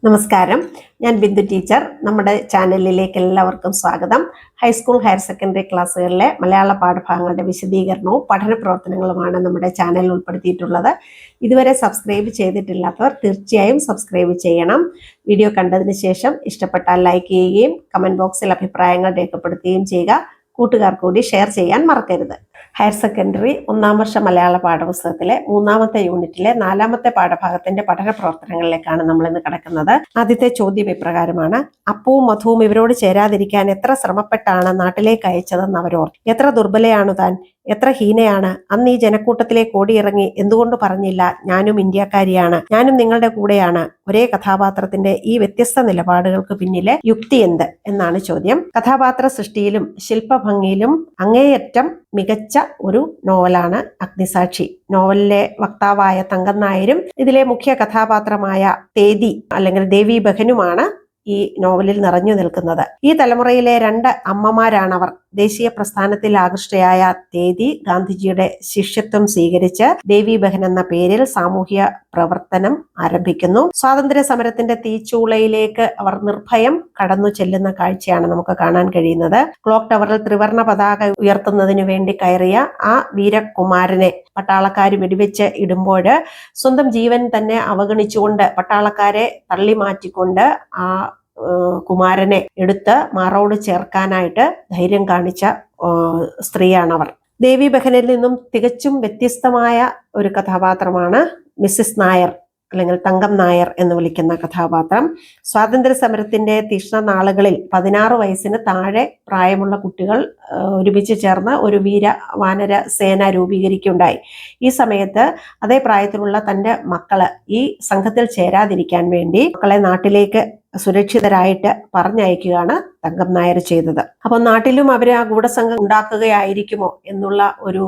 നമസ്കാരം, ഞാൻ ബിന്ദു ടീച്ചർ. നമ്മുടെ ചാനലിലേക്ക് എല്ലാവർക്കും സ്വാഗതം. ഹൈസ്കൂൾ ഹയർ സെക്കൻഡറി ക്ലാസ്സുകളിലെ മലയാള പാഠഭാഗങ്ങളുടെ വിശദീകരണവും പഠന പ്രവർത്തനങ്ങളുമാണ് നമ്മുടെ ചാനലിൽ ഉൾപ്പെടുത്തിയിട്ടുള്ളത്. ഇതുവരെ സബ്സ്ക്രൈബ് ചെയ്തിട്ടില്ലാത്തവർ തീർച്ചയായും സബ്സ്ക്രൈബ് ചെയ്യണം. വീഡിയോ കണ്ടതിന് ശേഷം ഇഷ്ടപ്പെട്ടാൽ ലൈക്ക് ചെയ്യുകയും കമന്റ് ബോക്സിൽ അഭിപ്രായങ്ങൾ രേഖപ്പെടുത്തുകയും ചെയ്യുക. കൂട്ടുകാർ കൂടി ഷെയർ ചെയ്യാൻ മറക്കരുത്. ഹയർ സെക്കൻഡറി 1ാം വർഷ മലയാള പാഠപുസ്തകത്തിലെ 3ാമത്തെ യൂണിറ്റിലെ 4ാമത്തെ പാഠഭാഗത്തിന്റെ പഠന പ്രവർത്തനങ്ങളിലേക്കാണ് നമ്മൾ ഇന്ന് കടക്കുന്നത്. ആദ്യത്തെ ചോദ്യം ഇപ്രകാരമാണ്: അപ്പുവും മധുവും ഇവരോട് ചേരാതിരിക്കാൻ എത്ര ശ്രമപ്പെട്ടാണ് നാട്ടിലേക്ക് അയച്ചതെന്ന് അവരോർത്തു. എത്ര ദുർബലയാണു താൻ, എത്ര ഹീനയാണ്. അന്ന് ഈ ജനക്കൂട്ടത്തിലേക്ക് ഓടിയിറങ്ങി എന്തുകൊണ്ട് പറഞ്ഞില്ല, ഞാനും ഇന്ത്യക്കാരിയാണ്, ഞാനും നിങ്ങളുടെ കൂടെയാണ്. ഒരേ കഥാപാത്രത്തിന്റെ ഈ വ്യത്യസ്ത നിലപാടുകൾക്ക് പിന്നിലെ യുക്തി എന്ത് എന്നാണ് ചോദ്യം. കഥാപാത്ര സൃഷ്ടിയിലും ശില്പഭംഗിയിലും അങ്ങേയറ്റം മികച്ച ഒരു നോവലാണ് അഗ്നിസാക്ഷി. നോവലിലെ വക്താവായ തങ്കം നായരും ഇതിലെ മുഖ്യ കഥാപാത്രമായ തേതി അല്ലെങ്കിൽ ദേവി ബഹനുമാണ് ഈ നോവലിൽ നിറഞ്ഞു നിൽക്കുന്നത്. ഈ തലമുറയിലെ 2 അമ്മമാരാണവർ. ദേശീയ പ്രസ്ഥാനത്തിൽ ആകൃഷ്ടയായ തേതി ഗാന്ധിജിയുടെ ശിഷ്യത്വം സ്വീകരിച്ച് ദേവി ബഹൻ എന്ന പേരിൽ സാമൂഹ്യ പ്രവർത്തനം ആരംഭിക്കുന്നു. സ്വാതന്ത്ര്യ സമരത്തിന്റെ തീച്ചൂളയിലേക്ക് അവർ നിർഭയം കടന്നു ചെല്ലുന്ന കാഴ്ചയാണ് നമുക്ക് കാണാൻ കഴിയുന്നത്. ക്ലോക്ക് ടവറിൽ ത്രിവർണ പതാക ഉയർത്തുന്നതിന് വേണ്ടി കയറിയ ആ വീരകുമാരനെ പട്ടാളക്കാർ വെടിവെച്ച് ഇടുമ്പോൾ സ്വന്തം ജീവൻ തന്നെ അവഗണിച്ചുകൊണ്ട് പട്ടാളക്കാരെ തള്ളി മാറ്റിക്കൊണ്ട് ആ കുമാരനെ എടുത്ത് മാറോട് ചേർക്കാനായിട്ട് ധൈര്യം കാണിച്ച സ്ത്രീയാണവർ. ദേവി ബഹനിൽ നിന്നും തികച്ചും വ്യത്യസ്തമായ ഒരു കഥാപാത്രമാണ് മിസ്സിസ് നായർ അല്ലെങ്കിൽ തങ്കം നായർ എന്ന് വിളിക്കുന്ന കഥാപാത്രം. സ്വാതന്ത്ര്യ സമരത്തിന്റെ തീക്ഷ്ണ നാളുകളിൽ 16 വയസ്സിന് താഴെ പ്രായമുള്ള കുട്ടികൾ ഒരുമിച്ച് ചേർന്ന് ഒരു വീര വാനര സേന രൂപീകരിക്കുകയുണ്ടായി. ഈ സമയത്ത് അതേ പ്രായത്തിലുള്ള തൻ്റെ മക്കള് ഈ സംഘത്തിൽ ചേരാതിരിക്കാൻ വേണ്ടി മക്കളെ നാട്ടിലേക്ക് സുരക്ഷിതരായിട്ട് പറഞ്ഞയക്കുകയാണ് തങ്കം നായർ ചെയ്തത്. അപ്പൊ നാട്ടിലും അവര് ആ ഗൂഢസംഘം ഉണ്ടാക്കുകയായിരിക്കുമോ എന്നുള്ള ഒരു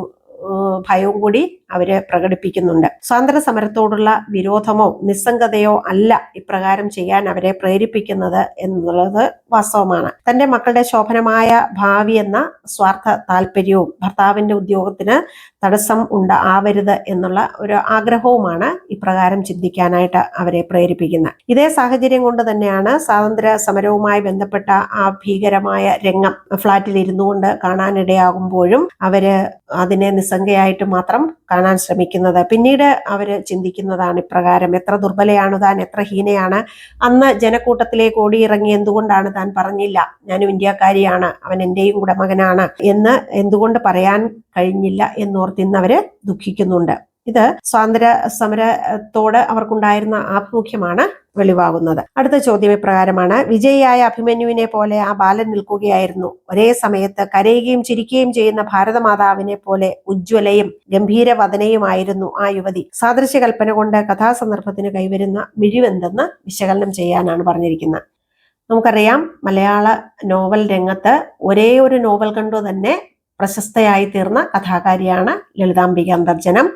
ഭയവും കൂടി അവര് പ്രകടിപ്പിക്കുന്നുണ്ട്. സ്വാതന്ത്ര്യ സമരത്തോടുള്ള വിരോധമോ നിസ്സംഗതയോ അല്ല ഇപ്രകാരം ചെയ്യാൻ അവരെ പ്രേരിപ്പിക്കുന്നത് എന്നുള്ളത് വാസ്തവമാണ്. തന്റെ മക്കളുടെ ശോഭനമായ ഭാവി എന്ന സ്വാർത്ഥ താല്പര്യവും ഭർത്താവിന്റെ ഉദ്യോഗത്തിന് തടസ്സം ആവരുത് എന്നുള്ള ഒരു ആഗ്രഹവുമാണ് ഇപ്രകാരം ചിന്തിക്കാനായിട്ട് അവരെ പ്രേരിപ്പിക്കുന്നത്. ഇതേ സാഹചര്യം കൊണ്ട് തന്നെയാണ് സ്വാതന്ത്ര്യ സമരവുമായി ബന്ധപ്പെട്ട ആ ഭീകരമായ രംഗം ഫ്ളാറ്റിൽ ഇരുന്നു കൊണ്ട് കാണാനിടയാകുമ്പോഴും അവര് അതിനെ നിസ്സംഗയായിട്ട് മാത്രം കാണാൻ ശ്രമിക്കുന്നത്. പിന്നീട് അവര് ചിന്തിക്കുന്നതാണ് ഇപ്രകാരം: എത്ര ദുർബലയാണ് താൻ, എത്ര ഹീനയാണ്. അന്ന് ജനക്കൂട്ടത്തിലേക്ക് ഓടിയിറങ്ങി എന്തുകൊണ്ടാണ് താൻ പറഞ്ഞില്ല, ഞാനും ഇന്ത്യക്കാരിയാണ്, അവൻ എന്റെയും കൂടെ മകനാണ് എന്ന് എന്തുകൊണ്ട് പറയാൻ കഴിഞ്ഞില്ല എന്നോർത്ത് ഇന്ന് അവര് ദുഃഖിക്കുന്നുണ്ട്. ഇത് സ്വാതന്ത്ര്യ സമരത്തോട് അവർക്കുണ്ടായിരുന്ന ആഭിമുഖ്യമാണ് വെളിവാകുന്നത്. അടുത്ത ചോദ്യം ഇപ്രകാരമാണ്: വിജയിയായ അഭിമന്യുവിനെ പോലെ ആ ബാലൻ നിൽക്കുകയായിരുന്നു. ഒരേ സമയത്ത് കരയുകയും ചിരിക്കുകയും ചെയ്യുന്ന ഭാരതമാതാവിനെ പോലെ ഉജ്ജ്വലയും ഗംഭീരവദനയുമായിരുന്നു ആ യുവതി. സാദൃശ്യ കൽപ്പന കൊണ്ട് കഥാസന്ദർഭത്തിന് കൈവരുന്ന മിഴിവെന്തെന്ന് വിശകലനം ചെയ്യാനാണ് പറഞ്ഞിരിക്കുന്നത്. നമുക്കറിയാം, മലയാള നോവൽ രംഗത്ത് ഒരേ ഒരു നോവൽ കണ്ടു തന്നെ പ്രശസ്തയായി തീർന്ന കഥാകാരിയാണ് ലളിതാംബിക അന്തർജനം.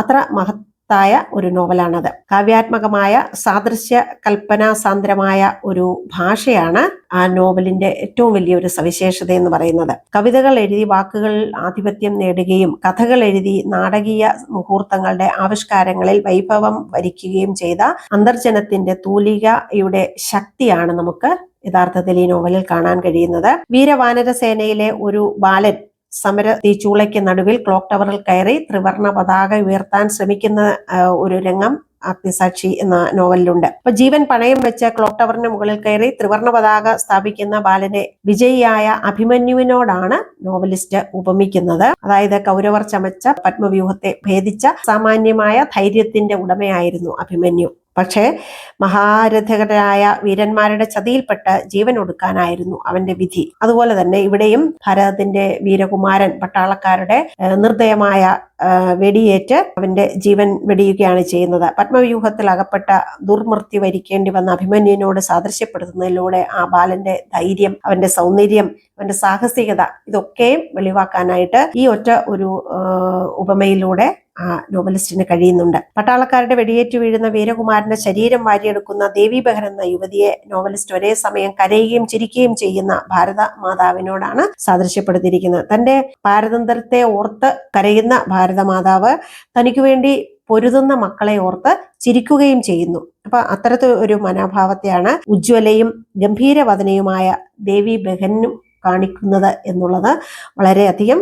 അത്ര മഹത്തായ ഒരു നോവലാണത്. കാവ്യാത്മകമായ സാദൃശ്യ കൽപ്പനാസാന്ദ്രമായ ഒരു ഭാഷയാണ് ആ നോവലിന്റെ ഏറ്റവും വലിയൊരു സവിശേഷത എന്ന് പറയുന്നത്. കവിതകൾ എഴുതി വാക്കുകൾ ആധിപത്യം നേടുകയും കഥകൾ എഴുതി നാടകീയ മുഹൂർത്തങ്ങളുടെ ആവിഷ്കാരങ്ങളിൽ വൈഭവം വരിക്കുകയും ചെയ്ത അന്തർജനത്തിന്റെ തൂലികയുടെ ശക്തിയാണ് നമുക്ക് യഥാർത്ഥത്തിൽ ഈ നോവലിൽ കാണാൻ കഴിയുന്നത്. വീരവാനര സേനയിലെ ഒരു ബാലൻ സമര തീച്ചൂളയ്ക്ക് നടുവിൽ ക്ലോക്ക് ടവറിൽ കയറി ത്രിവർണ പതാക ഉയർത്താൻ ശ്രമിക്കുന്ന ഒരു രംഗം അഗ്നിസാക്ഷി എന്ന നോവലിലുണ്ട്. അപ്പൊ ജീവൻ പണയം വെച്ച് ക്ലോക്ക് ടവറിന് മുകളിൽ കയറി ത്രിവർണ പതാക സ്ഥാപിക്കുന്ന ബാലനെ വിജയിയായ അഭിമന്യുവിനോടാണ് നോവലിസ്റ്റ് ഉപമിക്കുന്നത്. അതായത് കൗരവർ ചമച്ച പത്മവ്യൂഹത്തെ ഭേദിച്ച സാമാന്യമായ ധൈര്യത്തിന്റെ ഉടമയായിരുന്നു അഭിമന്യു. പക്ഷേ മഹാരഥകരായ വീരന്മാരുടെ ചതിയിൽപ്പെട്ട് ജീവൻ ഒടുക്കാനായിരുന്നു അവന്റെ വിധി. അതുപോലെ തന്നെ ഇവിടെയും ഭാരതത്തിന്റെ വീരകുമാരൻ പട്ടാളക്കാരുടെ നിർദ്ദയമായ വെടിയേറ്റ് അവന്റെ ജീവൻ വെടിയുകയാണ് ചെയ്യുന്നത്. പത്മവ്യൂഹത്തിൽ അകപ്പെട്ട ദുർമൃത്യു വരിക്കേണ്ടി വന്ന അഭിമന്യുവിനോട് സാദൃശ്യപ്പെടുത്തുന്നതിലൂടെ ആ ബാലന്റെ ധൈര്യം, അവന്റെ സൗന്ദര്യം, അവന്റെ സാഹസികത ഇതൊക്കെയും വെളിവാക്കാനായിട്ട് ഈ ഒറ്റ ഒരു ഉപമയിലൂടെ ആ നോവലിസ്റ്റിന് കഴിയുന്നുണ്ട്. പട്ടാളക്കാരുടെ വെടിയേറ്റ് വീഴുന്ന വീരകുമാരന്റെ ശരീരം വാരിയെടുക്കുന്ന ദേവി ബഹൻ എന്ന യുവതിയെ നോവലിസ്റ്റ് ഒരേ സമയം കരയുകയും ചിരിക്കുകയും ചെയ്യുന്ന ഭാരത മാതാവിനോടാണ് സാദൃശ്യപ്പെടുത്തിയിരിക്കുന്നത്. തന്റെ പാരതന്ത്ര്യത്തെ ഓർത്ത് കരയുന്ന ഭാരതമാതാവ് തനിക്ക് വേണ്ടി പൊരുതുന്ന മക്കളെ ഓർത്ത് ചിരിക്കുകയും ചെയ്യുന്നു. അപ്പൊ അത്തരത്തിൽ ഒരു മനോഭാവത്തെയാണ് ഉജ്ജ്വലയും ഗംഭീരവദനയുമായ ദേവി ബഹനും കാണിക്കുന്നത് എന്നുള്ളത് വളരെയധികം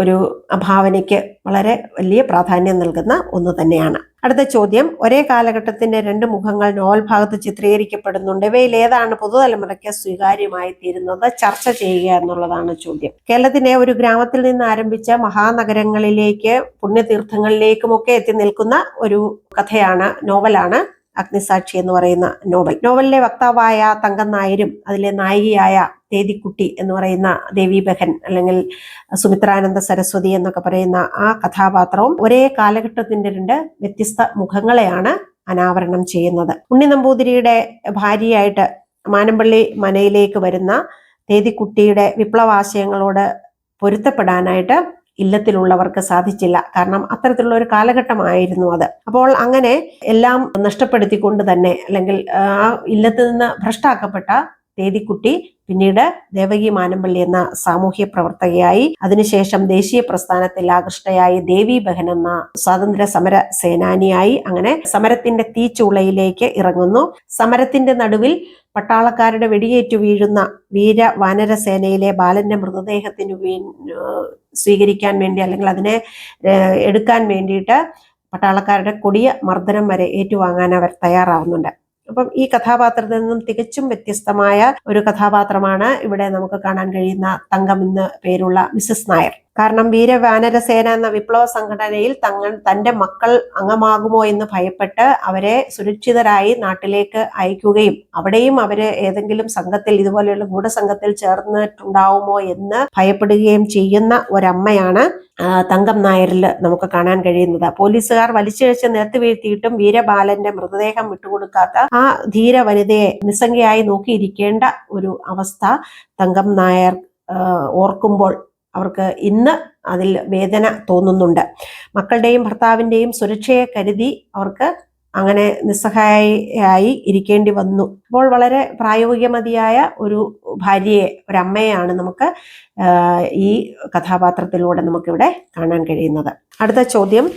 ഒരു ഭാവനയ്ക്ക് വളരെ വലിയ പ്രാധാന്യം നൽകുന്ന ഒന്ന് തന്നെയാണ്. അടുത്ത ചോദ്യം, ഒരേ കാലഘട്ടത്തിന്റെ രണ്ട് മുഖങ്ങൾ നോവൽ ഭാഗത്ത് ചിത്രീകരിക്കപ്പെടുന്നുണ്ട്. ഇവയിൽ ഏതാണ് പുതുതലമുറയ്ക്ക് സ്വീകാര്യമായി തീരുന്നത്? ചർച്ച ചെയ്യുക എന്നുള്ളതാണ് ചോദ്യം. കേരളത്തിലെ ഒരു ഗ്രാമത്തിൽ നിന്ന് ആരംഭിച്ച മഹാനഗരങ്ങളിലേക്ക് പുണ്യതീർത്ഥങ്ങളിലേക്കുമൊക്കെ എത്തി നിൽക്കുന്ന ഒരു കഥയാണ്, നോവലാണ് അഗ്നിസാക്ഷി എന്ന് പറയുന്ന നോവൽ. നോവലിലെ വക്താവായ തങ്കം നായരും അതിലെ നായികയായ തേതിക്കുട്ടി എന്ന് പറയുന്ന ദേവി ബഹൻ അല്ലെങ്കിൽ സുമിത്രാനന്ദ സരസ്വതി എന്നൊക്കെ പറയുന്ന ആ കഥാപാത്രവും ഒരേ കാലഘട്ടത്തിന്റെ രണ്ട് വ്യത്യസ്ത മുഖങ്ങളെയാണ് അനാവരണം ചെയ്യുന്നത്. ഉണ്ണി നമ്പൂതിരിയുടെ ഭാര്യയായിട്ട് മാനമ്പള്ളി മനയിലേക്ക് വരുന്ന തേതിക്കുട്ടിയുടെ വിപ്ലവാശയങ്ങളോട് പൊരുത്തപ്പെടാനായിട്ട് ഇല്ലത്തിലുള്ളവർക്ക് സാധിച്ചില്ല. കാരണം അത്തരത്തിലുള്ള ഒരു കാലഘട്ടമായിരുന്നു അത്. അപ്പോൾ അങ്ങനെ എല്ലാം നഷ്ടപ്പെടുത്തിക്കൊണ്ട് തന്നെ, അല്ലെങ്കിൽ ആ ഇല്ലത്തിൽ നിന്ന് ഭ്രഷ്ടാക്കപ്പെട്ട തേതിക്കുട്ടി പിന്നീട് ദേവകി മാനമ്പള്ളി എന്ന സാമൂഹ്യ പ്രവർത്തകയായി, അതിനുശേഷം ദേശീയ പ്രസ്ഥാനത്തിൽ ആകൃഷ്ടയായി ദേവി ബഹൻ എന്ന സ്വാതന്ത്ര്യ സമര സേനാനിയായി, അങ്ങനെ സമരത്തിന്റെ തീച്ചൂളയിലേക്ക് ഇറങ്ങുന്നു. സമരത്തിന്റെ നടുവിൽ പട്ടാളക്കാരുടെ വെടിയേറ്റു വീഴുന്ന വീര വാനരസേനയിലെ ബാലന്റെ മൃതദേഹത്തിന് സ്വീകരിക്കാൻ വേണ്ടി, അല്ലെങ്കിൽ അതിനെ എടുക്കാൻ വേണ്ടിയിട്ട് പട്ടാളക്കാരുടെ കൊടിയ മർദ്ദനം വരെ ഏറ്റുവാങ്ങാൻ അവർ തയ്യാറാവുന്നുണ്ട്. അപ്പം ഈ കഥാപാത്രത്തിൽ നിന്നും തികച്ചും വ്യത്യസ്തമായ ഒരു കഥാപാത്രമാണ് ഇവിടെ നമുക്ക് കാണാൻ കഴിയുന്ന തങ്കം എന്ന് പേരുള്ള മിസസ് നായർ. കാരണം വീരവാനരസേന എന്ന വിപ്ലവ സംഘടനയിൽ തന്റെ മക്കൾ അംഗമാകുമോ എന്ന് ഭയപ്പെട്ട് അവരെ സുരക്ഷിതരായി നാട്ടിലേക്ക് അയക്കുകയും അവിടെയും അവര് ഏതെങ്കിലും സംഘത്തിൽ, ഇതുപോലെയുള്ള ഗൂഢസംഘത്തിൽ ചേർന്നിട്ടുണ്ടാവുമോ എന്ന് ഭയപ്പെടുകയും ചെയ്യുന്ന ഒരമ്മയാണ് തങ്കം നായരിൽ നമുക്ക് കാണാൻ കഴിയുന്നത്. പോലീസുകാർ വലിച്ചിഴച്ച് നിരത്തി വീഴ്ത്തിയിട്ടും വീരബാലന്റെ മൃതദേഹം വിട്ടുകൊടുക്കാത്ത ആ ധീര വനിതയെ നിസ്സംഗയായി നോക്കിയിരിക്കേണ്ട ഒരു അവസ്ഥ തങ്കം നായർ ഓർക്കുമ്പോൾ അവർക്ക് ഇന്ന് അതിൽ വേദന തോന്നുന്നുണ്ട്. മക്കളുടെയും ഭർത്താവിന്റെയും സുരക്ഷയെ കരുതി അവർക്ക് അങ്ങനെ നിസ്സഹായായി ഇരിക്കേണ്ടി വന്നു. അപ്പോൾ വളരെ പ്രായോഗികമതിയായ ഒരു ഭാര്യയെ, ഒരമ്മയെയാണ് നമുക്ക് ഈ കഥാപാത്രത്തിലൂടെ നമുക്കിവിടെ കാണാൻ കഴിയുന്നത്. അടുത്ത ചോദ്യം,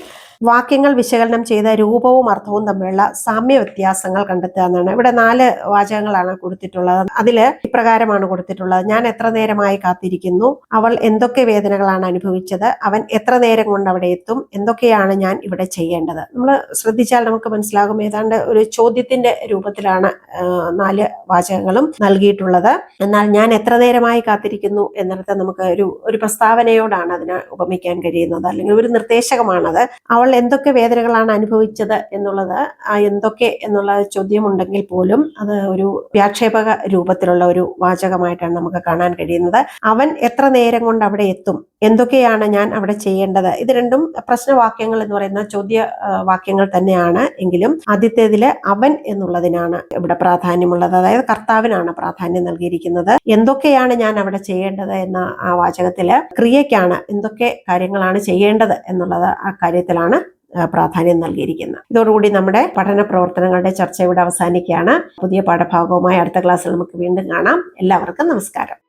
വാക്യങ്ങൾ വിശകലനം ചെയ്ത രൂപവും അർത്ഥവും തമ്മിലുള്ള സാമ്യ വ്യത്യാസങ്ങൾ കണ്ടെത്തുക എന്നാണ്. ഇവിടെ 4 വാചകങ്ങളാണ് കൊടുത്തിട്ടുള്ളത്. അതില് ഇപ്രകാരമാണ് കൊടുത്തിട്ടുള്ളത്: ഞാൻ എത്ര നേരമായി കാത്തിരിക്കുന്നു, അവൾ എന്തൊക്കെ വേദനകളാണ് അനുഭവിച്ചത്, അവൻ എത്ര നേരം കൊണ്ട് അവിടെ എത്തും, എന്തൊക്കെയാണ് ഞാൻ ഇവിടെ ചെയ്യേണ്ടത്. നമ്മൾ ശ്രദ്ധിച്ചാൽ നമുക്ക് മനസ്സിലാകും, ഏതാണ്ട് ഒരു ചോദ്യത്തിന്റെ രൂപത്തിലാണ് 4 വാചകങ്ങളും നൽകിയിട്ടുള്ളത്. എന്നാൽ ഞാൻ എത്ര നേരമായി കാത്തിരിക്കുന്നു എന്നിടത്ത് നമുക്ക് ഒരു പ്രസ്താവനയോടാണ് അതിനെ ഉപമിക്കാൻ കഴിയുന്നത്, അല്ലെങ്കിൽ ഒരു നിർദ്ദേശകമാണത്. അവൾ എന്തൊക്കെ വേദനകളാണ് അനുഭവിച്ചത് എന്നുള്ളത്, എന്തൊക്കെ എന്നുള്ള ചോദ്യമുണ്ടെങ്കിൽ പോലും അത് ഒരു വ്യാക്ഷേപക രൂപത്തിലുള്ള ഒരു വാചകമായിട്ടാണ് നമുക്ക് കാണാൻ കഴിയുന്നത്. അവൻ എത്ര നേരം കൊണ്ട് അവിടെ എത്തും, എന്തൊക്കെയാണ് ഞാൻ അവിടെ ചെയ്യേണ്ടത്. ഇത് രണ്ടും പ്രശ്നവാക്യങ്ങൾ എന്ന് പറയുന്ന ചോദ്യ വാക്യങ്ങൾ തന്നെയാണ്. എങ്കിലും ആദ്യത്തേതില് അവൻ എന്നുള്ളതിനാണ് ഇവിടെ പ്രാധാന്യമുള്ളത്, അതായത് കർത്താവിനാണ് പ്രാധാന്യം നൽകിയിരിക്കുന്നത്. എന്തൊക്കെയാണ് ഞാൻ അവിടെ ചെയ്യേണ്ടത് എന്ന ആ വാചകത്തില് ക്രിയയ്ക്കാണ്, എന്തൊക്കെ കാര്യങ്ങളാണ് ചെയ്യേണ്ടത് എന്നുള്ളത് ആ കാര്യത്തിലാണ് പ്രാധാന്യം നൽകിയിരിക്കുന്നത്. ഇതോടുകൂടി നമ്മുടെ പഠന പ്രവർത്തനങ്ങളുടെ ചർച്ച ഇവിടെ അവസാനിക്കുകയാണ്. പുതിയ പാഠഭാഗവുമായി അടുത്ത ക്ലാസ്സിൽ നമുക്ക് വീണ്ടും കാണാം. എല്ലാവർക്കും നമസ്കാരം.